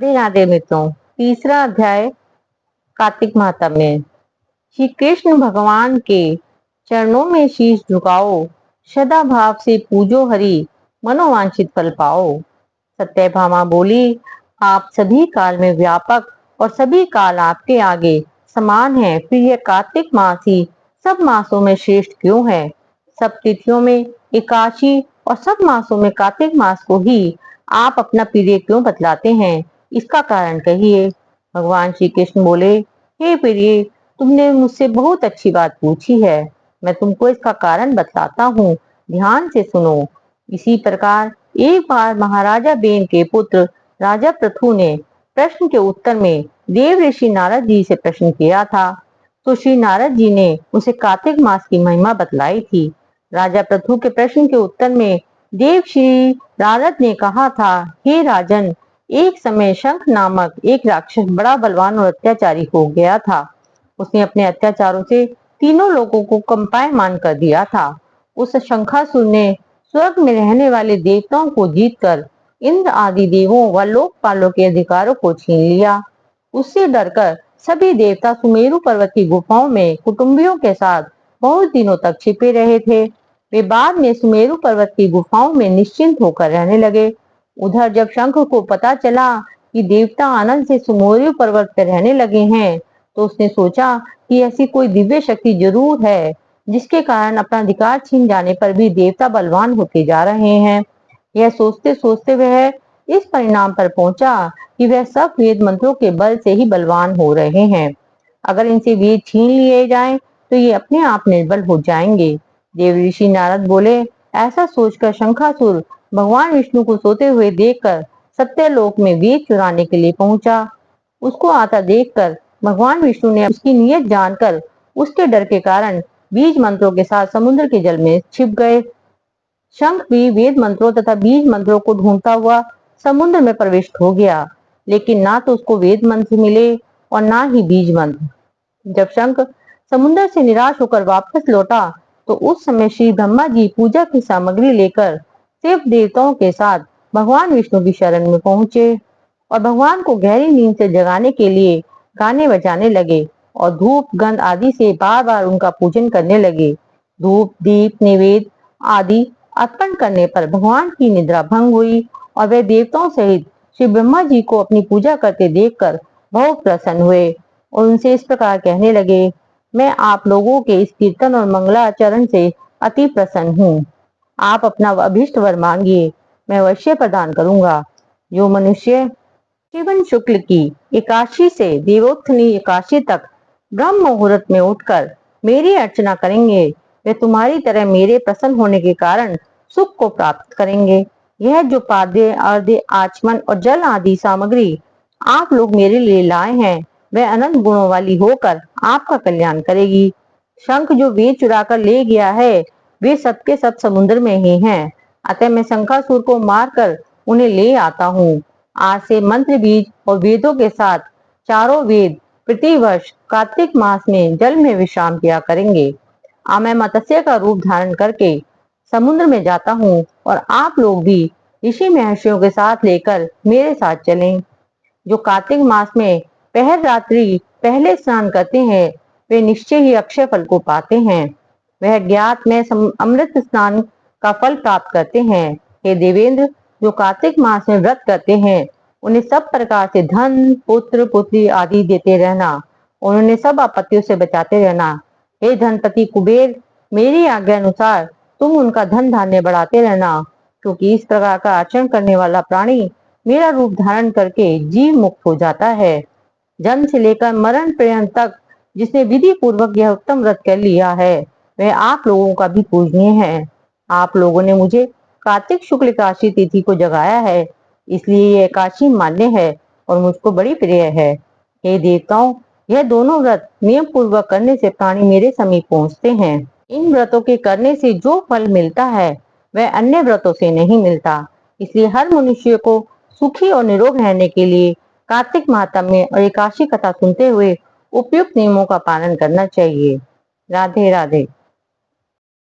राधे राधे मित्रों। तीसरा अध्याय कार्तिक महात्म्य। श्री कृष्ण भगवान के चरणों में शीश झुकाओ, सदा भाव से पूजो हरि, मनोवांछित फल पाओ। सत्यभामा बोली, आप सभी काल में व्यापक और सभी काल आपके आगे समान है, फिर यह कार्तिक मास ही सब मासों में श्रेष्ठ क्यों है? सब तिथियों में एकादशी और सब मासों में कार्तिक मास को ही आप अपना प्रिय क्यों बतलाते हैं? इसका कारण कहिए। भगवान श्री कृष्ण बोले, हे प्रिय, तुमने मुझसे बहुत अच्छी बात पूछी है, मैं तुमको इसका कारण बतलाता हूँ, ध्यान से सुनो। इसी प्रकार एक बार महाराजा बेन के पुत्र राजा पृथु ने प्रश्न के उत्तर में देव ऋषि नारद जी से प्रश्न किया था, तो श्री नारद जी ने उसे कार्तिक मास की महिमा बतलाई थी। राजा पृथु के प्रश्न के उत्तर में देव श्री नारद ने कहा था, हे राजन, एक समय शंख नामक एक राक्षस बड़ा बलवान और अत्याचारी हो गया था। उसने अपने अत्याचारों से तीनों लोगों को कंपायमान कर दिया था। उस शंखासुर ने स्वर्ग में रहने वाले देवताओं को जीतकर इंद्र आदि देवों व लोकपालों के अधिकारों को छीन लिया। उससे डरकर सभी देवता सुमेरु पर्वत की गुफाओं में कुटुंबियों के साथ बहुत दिनों तक छिपे रहे थे। वे बाद में सुमेरु पर्वत की गुफाओं में निश्चिंत होकर रहने लगे। उधर जब शंख को पता चला कि देवता आनंद से सुमेरु पर्वत पर रहने लगे हैं, तो उसने सोचा कि ऐसी कोई दिव्य शक्ति जरूर है, जिसके कारण अपना अधिकार छीन जाने पर भी देवता बलवान होते जा रहे हैं। यह सोचते सोचते वह इस परिणाम पर पहुंचा कि वह सब वेद मंत्रों के बल से ही बलवान हो रहे हैं। अगर इनसे वेद छीन लिए जाएं, तो ये अपने आप निर्बल हो जाएंगे। देव ऋषि नारद बोले, ऐसा सोचकर शंखासुर भगवान विष्णु को सोते हुए देखकर सत्यलोक में वेद चुराने के लिए पहुंचा। उसको आता देखकर भगवान विष्णु ने उसकी नीयत जानकर उसके डर के कारण बीज मंत्रों के साथ समुद्र के जल में छिप गए। शंख भी वेद मंत्रों तथा बीज मंत्रों को ढूंढता हुआ समुद्र में प्रविष्ट हो गया, लेकिन ना तो उसको वेद मंत्र मिले और ना ही बीज मंत्र। जब शंख समुद्र से निराश होकर वापस लौटा, तो उस समय श्री ब्रह्मा जी पूजा की सामग्री लेकर शिव देवताओं के साथ भगवान विष्णु की शरण में पहुंचे और भगवान को गहरी नींद से जगाने के लिए गाने बजाने लगे और धूप गंध आदि से बार बार उनका पूजन करने लगे। धूप दीप निवेद आदि अर्पण करने पर भगवान की निद्रा भंग हुई और वे देवताओं सहित श्री ब्रह्मा जी को अपनी पूजा करते देखकर बहुत प्रसन्न हुए और उनसे इस प्रकार कहने लगे, मैं आप लोगों के इस कीर्तन और मंगलाचरण से अति प्रसन्न हूँ। आप अपना अभिष्ट वर मांगिए, मैं अवश्य प्रदान करूंगा। जो मनुष्य श्रावण शुक्ल की एकादशी से देवोत्थानी एकादशी तक ब्रह्म मुहूर्त में उठकर मेरी अर्चना करेंगे, वे तुम्हारी तरह मेरे प्रसन्न होने के कारण सुख को प्राप्त करेंगे। यह जो पाद्य अर्घ्य आचमन और जल आदि सामग्री आप लोग मेरे लिए लाए हैं, वह अनंत गुणों वाली होकर आपका कल्याण करेगी। शंख जो वेद चुरा कर ले गया है, वे सबके सब समुद्र में ही हैं। अतः मैं शंखासुर को मारकर उन्हें ले आता हूँ। आज से मंत्र बीज और वेदों के साथ चारों वेद प्रतिवर्ष कार्तिक मास में जल में विश्राम किया करेंगे। अब मैं मत्स्य का रूप धारण करके समुद्र में जाता हूँ और आप लोग भी ऋषि महर्षियों के साथ लेकर मेरे साथ चलें। जो कार्तिक मास में पहर रात्रि पहले स्नान करते हैं, वे निश्चय ही अक्षय फल को पाते हैं। वह ज्ञात में अमृत स्नान का फल प्राप्त करते हैं। हे देवेंद्र, जो कार्तिक मास में व्रत करते हैं, उन्हें सब प्रकार से धन पुत्र पुत्री आदि देते रहना और उन्हें सब आपत्तियों से बचाते रहना। हे धनपति कुबेर, मेरी आज्ञा अनुसार तुम उनका धन धान्य बढ़ाते रहना, क्योंकि इस प्रकार का आचरण करने वाला प्राणी मेरा रूप धारण करके जीव मुक्त हो जाता है। जन्म से लेकर मरण पर्यंत तक जिसने विधि पूर्वक यह उत्तम व्रत कर लिया है, वह आप लोगों का भी पूजनीय है। आप लोगों ने मुझे कार्तिक शुक्ल एकादशी तिथि को जगाया है, इसलिए यह एकादशी मान्य है और मुझको बड़ी प्रिय है। हे देवताओं, यह दोनों व्रत नियम पूर्वक करने से प्राणी मेरे समीप पहुंचते हैं। इन व्रतों के करने से जो फल मिलता है, वह अन्य व्रतों से नहीं मिलता। इसलिए हर मनुष्य को सुखी और निरोग रहने के लिए कार्तिक महात्म्य और एकादशी कथा सुनते हुए उपयुक्त नियमों का पालन करना चाहिए। राधे राधे।